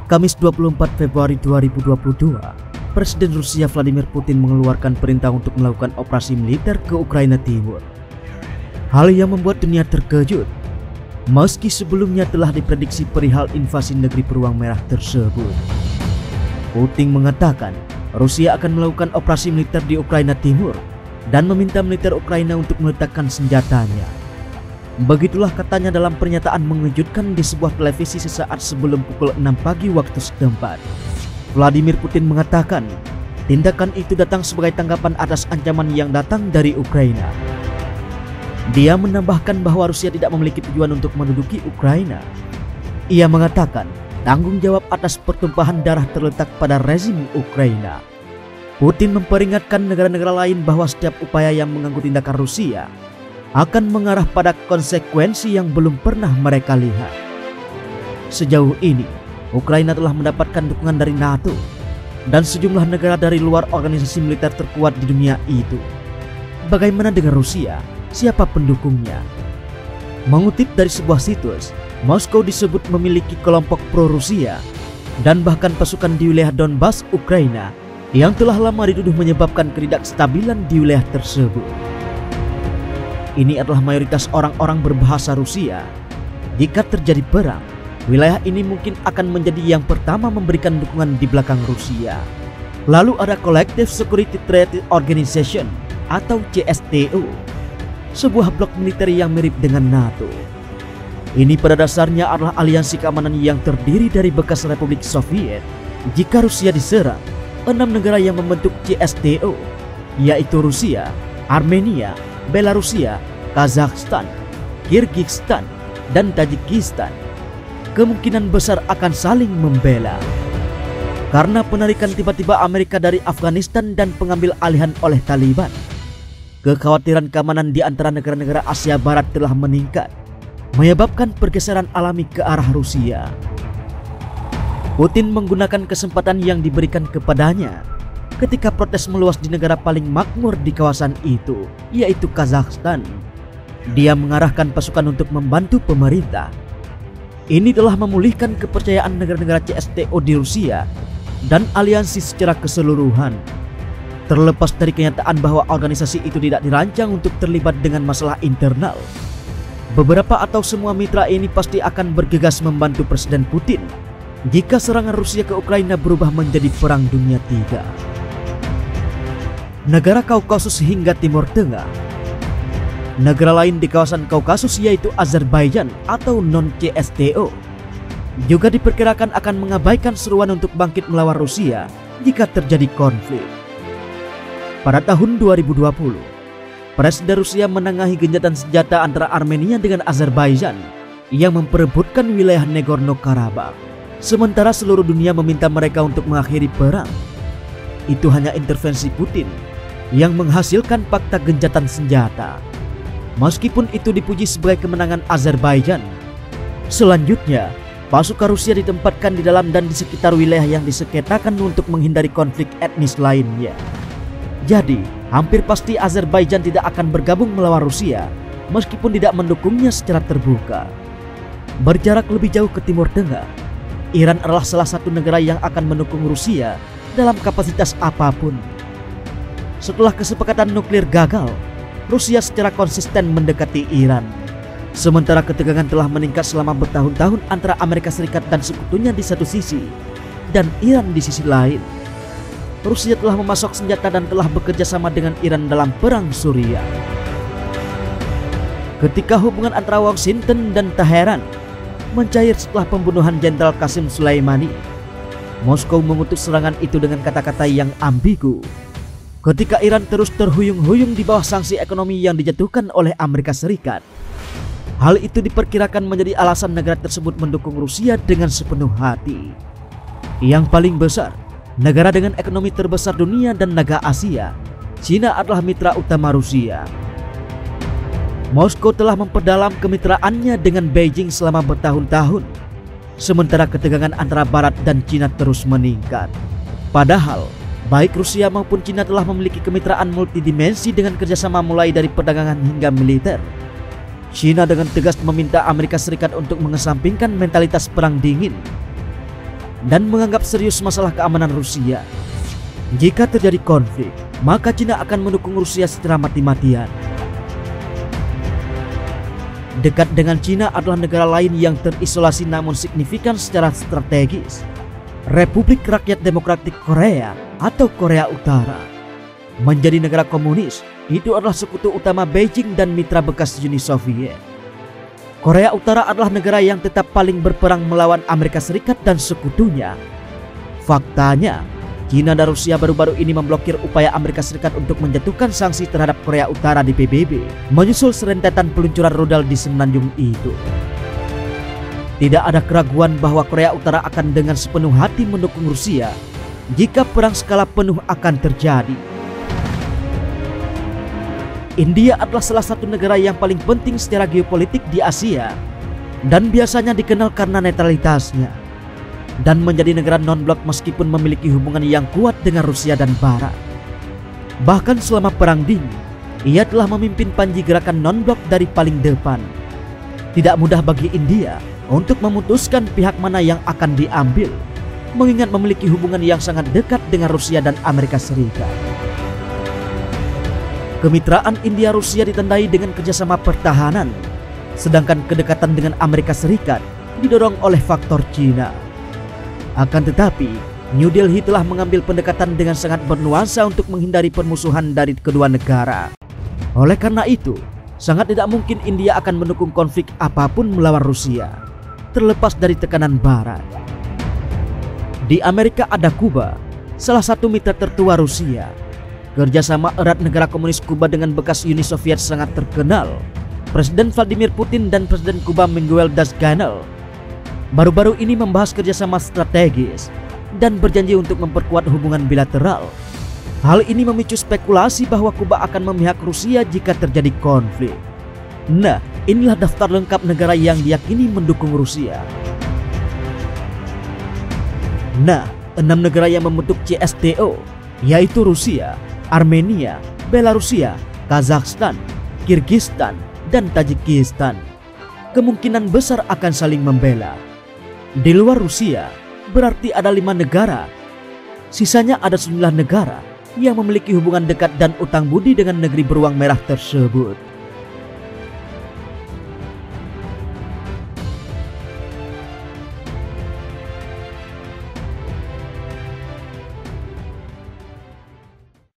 Kamis 24 Februari 2022, Presiden Rusia Vladimir Putin mengeluarkan perintah untuk melakukan operasi militer ke Ukraina Timur. Hal yang membuat dunia terkejut, meski sebelumnya telah diprediksi perihal invasi negeri beruang merah tersebut. Putin mengatakan Rusia akan melakukan operasi militer di Ukraina Timur dan meminta militer Ukraina untuk meletakkan senjatanya. Begitulah katanya dalam pernyataan mengejutkan di sebuah televisi sesaat sebelum pukul 6 pagi waktu setempat. Vladimir Putin mengatakan tindakan itu datang sebagai tanggapan atas ancaman yang datang dari Ukraina. Dia menambahkan bahwa Rusia tidak memiliki tujuan untuk menduduki Ukraina. Ia mengatakan tanggung jawab atas pertumpahan darah terletak pada rezim Ukraina. Putin memperingatkan negara-negara lain bahwa setiap upaya yang mengganggu tindakan Rusia akan mengarah pada konsekuensi yang belum pernah mereka lihat. Sejauh ini, Ukraina telah mendapatkan dukungan dari NATO dan sejumlah negara dari luar organisasi militer terkuat di dunia itu. Bagaimana dengan Rusia? Siapa pendukungnya? Mengutip dari sebuah situs, Moskow disebut memiliki kelompok pro-Rusia dan bahkan pasukan di wilayah Donbas, Ukraina yang telah lama dituduh menyebabkan ketidakstabilan di wilayah tersebut. Ini adalah mayoritas orang-orang berbahasa Rusia. Jika terjadi perang, wilayah ini mungkin akan menjadi yang pertama memberikan dukungan di belakang Rusia. Lalu ada Collective Security Treaty Organization atau CSTO, sebuah blok militer yang mirip dengan NATO. Ini pada dasarnya adalah aliansi keamanan yang terdiri dari bekas Republik Soviet. Jika Rusia diserang, 6 negara yang membentuk CSTO yaitu Rusia, Armenia, Belarusia, Kazakhstan, Kyrgyzstan, dan Tajikistan kemungkinan besar akan saling membela. Karena penarikan tiba-tiba Amerika dari Afghanistan dan pengambil alihan oleh Taliban, kekhawatiran keamanan di antara negara-negara Asia Barat telah meningkat, menyebabkan pergeseran alami ke arah Rusia. Putin menggunakan kesempatan yang diberikan kepadanya ketika protes meluas di negara paling makmur di kawasan itu, yaitu Kazakhstan. Dia mengarahkan pasukan untuk membantu pemerintah. Ini telah memulihkan kepercayaan negara-negara CSTO di Rusia dan aliansi secara keseluruhan. Terlepas dari kenyataan bahwa organisasi itu tidak dirancang untuk terlibat dengan masalah internal, beberapa atau semua mitra ini pasti akan bergegas membantu Presiden Putin jika serangan Rusia ke Ukraina berubah menjadi Perang Dunia III. Negara Kaukasus hingga Timur Tengah. Negara lain di kawasan Kaukasus yaitu Azerbaijan atau non-CSTO juga diperkirakan akan mengabaikan seruan untuk bangkit melawan Rusia jika terjadi konflik. Pada tahun 2020, Presiden Rusia menengahi gencatan senjata antara Armenia dengan Azerbaijan yang memperebutkan wilayah Nagorno-Karabakh, sementara seluruh dunia meminta mereka untuk mengakhiri perang. Itu hanya intervensi Putin yang menghasilkan fakta gencatan senjata. Meskipun itu dipuji sebagai kemenangan Azerbaijan, selanjutnya pasukan Rusia ditempatkan di dalam dan di sekitar wilayah yang disengketakan untuk menghindari konflik etnis lainnya. Jadi, hampir pasti Azerbaijan tidak akan bergabung melawan Rusia meskipun tidak mendukungnya secara terbuka. Berjarak lebih jauh ke Timur Tengah, Iran adalah salah satu negara yang akan mendukung Rusia dalam kapasitas apapun. Setelah kesepakatan nuklir gagal, Rusia secara konsisten mendekati Iran. Sementara ketegangan telah meningkat selama bertahun-tahun antara Amerika Serikat dan sekutunya di satu sisi dan Iran di sisi lain. Rusia telah memasok senjata dan telah bekerja sama dengan Iran dalam perang Suriah. Ketika hubungan antara Washington dan Teheran mencair setelah pembunuhan Jenderal Qasim Soleimani, Moskow mengutuk serangan itu dengan kata-kata yang ambigu. Ketika Iran terus terhuyung-huyung di bawah sanksi ekonomi yang dijatuhkan oleh Amerika Serikat, hal itu diperkirakan menjadi alasan negara tersebut mendukung Rusia dengan sepenuh hati. Yang paling besar, negara dengan ekonomi terbesar dunia dan naga Asia, China adalah mitra utama Rusia. Moskow telah memperdalam kemitraannya dengan Beijing selama bertahun-tahun, sementara ketegangan antara Barat dan China terus meningkat. Padahal, baik Rusia maupun China telah memiliki kemitraan multidimensi dengan kerjasama mulai dari perdagangan hingga militer. China dengan tegas meminta Amerika Serikat untuk mengesampingkan mentalitas perang dingin. dan menganggap serius masalah keamanan Rusia. Jika terjadi konflik, maka Cina akan mendukung Rusia secara mati-matian. Dekat dengan Cina adalah negara lain yang terisolasi namun signifikan secara strategis, Republik Rakyat Demokratik Korea atau Korea Utara. Menjadi negara komunis, itu adalah sekutu utama Beijing dan mitra bekas Uni Soviet. Korea Utara adalah negara yang tetap paling berperang melawan Amerika Serikat dan sekutunya. Faktanya, Cina dan Rusia baru-baru ini memblokir upaya Amerika Serikat untuk menjatuhkan sanksi terhadap Korea Utara di PBB, menyusul serentetan peluncuran rudal di semenanjung itu. Tidak ada keraguan bahwa Korea Utara akan dengan sepenuh hati mendukung Rusia jika perang skala penuh akan terjadi. India adalah salah satu negara yang paling penting secara geopolitik di Asia dan biasanya dikenal karena netralitasnya dan menjadi negara non-blok meskipun memiliki hubungan yang kuat dengan Rusia dan Barat. Bahkan selama Perang Dingin, ia telah memimpin panji gerakan non-blok dari paling depan. Tidak mudah bagi India untuk memutuskan pihak mana yang akan diambil, mengingat memiliki hubungan yang sangat dekat dengan Rusia dan Amerika Serikat. Kemitraan India-Rusia ditandai dengan kerjasama pertahanan, sedangkan kedekatan dengan Amerika Serikat didorong oleh faktor Cina. Akan tetapi, New Delhi telah mengambil pendekatan dengan sangat bernuansa untuk menghindari permusuhan dari kedua negara. Oleh karena itu, sangat tidak mungkin India akan mendukung konflik apapun melawan Rusia, terlepas dari tekanan Barat. Di Amerika ada Kuba, salah satu mitra tertua Rusia. Kerjasama erat negara komunis Kuba dengan bekas Uni Soviet sangat terkenal. Presiden Vladimir Putin dan Presiden Kuba Miguel Diaz-Canel baru-baru ini membahas kerjasama strategis dan berjanji untuk memperkuat hubungan bilateral. Hal ini memicu spekulasi bahwa Kuba akan memihak Rusia jika terjadi konflik. Nah, inilah daftar lengkap negara yang diyakini mendukung Rusia. Nah, 6 negara yang membentuk CSTO yaitu Rusia, Armenia, Belarusia, Kazakhstan, Kirgistan, dan Tajikistan. Kemungkinan besar akan saling membela. Di luar Rusia, berarti ada 5 negara. Sisanya ada 9 negara yang memiliki hubungan dekat dan utang budi dengan negeri beruang merah tersebut.